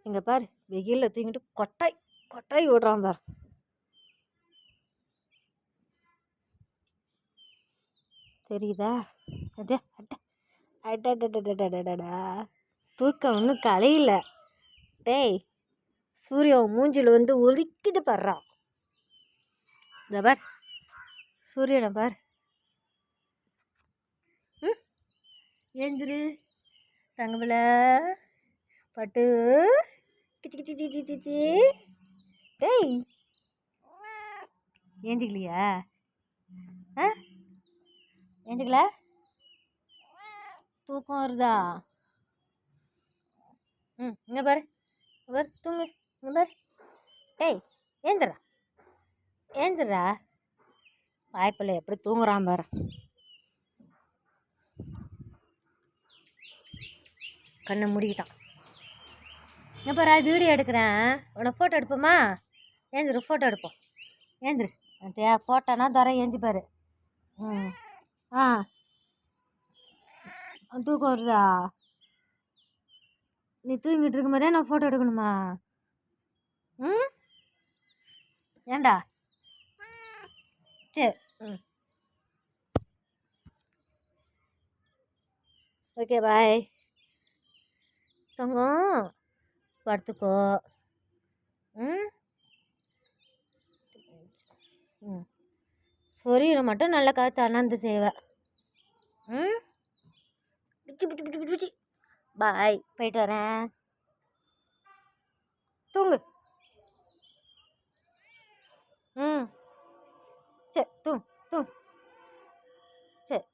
இங்கே பாரு, வெயிலில் தூங்கிட்டு கொட்டாய் கொட்டாய் விடுறான் பாரு. தெரியுதா? அது அட்ட அடடடடடடடா, தூக்கம் ஒன்றும் கலையில. டேய், சூரியன் மூஞ்சில் வந்து ஒலிக்கிட்டு படுறான். இந்த பார், சூரியனை பார். ஏந்திரு தங்கபில பட்டு. கிச்சி கிச்சி கிச்சி கிச்சி. டேய், ஏஞ்சிக்கலையா? ஏஞ்சிக்கல? தூக்கம் வருதா? இங்கே பாரு, பாரு, தூங்கு. இங்கே பாரு. டேய், ஏந்திரா ஏந்திரா. வாய்ப்பில்லை எப்படி தூங்குறான் பாரு. கண்ணை மூடிக்கிட்டான். இங்கே பாரு, வீடியோ எடுக்கிறேன், உன்னை ஃபோட்டோ எடுப்போமா? ஏந்திரு, ஃபோட்டோ எடுப்போம். ஏந்திரு. ஃபோட்டோனா தர ஏஞ்சி பாரு. தூக்கம் வருதா? நீ தூங்கிட்டு இருக்க மாதிரியே நான் ஃபோட்டோ எடுக்கணுமா? ஏண்டா? சரி. ஓகே, பாய். தங்கம், படுத்துக்கோ. சொரியிற மட்டும் நல்ல காற்று அண்ணாந்து செய்வேன். பாய், போயிட்டு வரேன். தூங்கு. சரி, தூங்கு. சரி.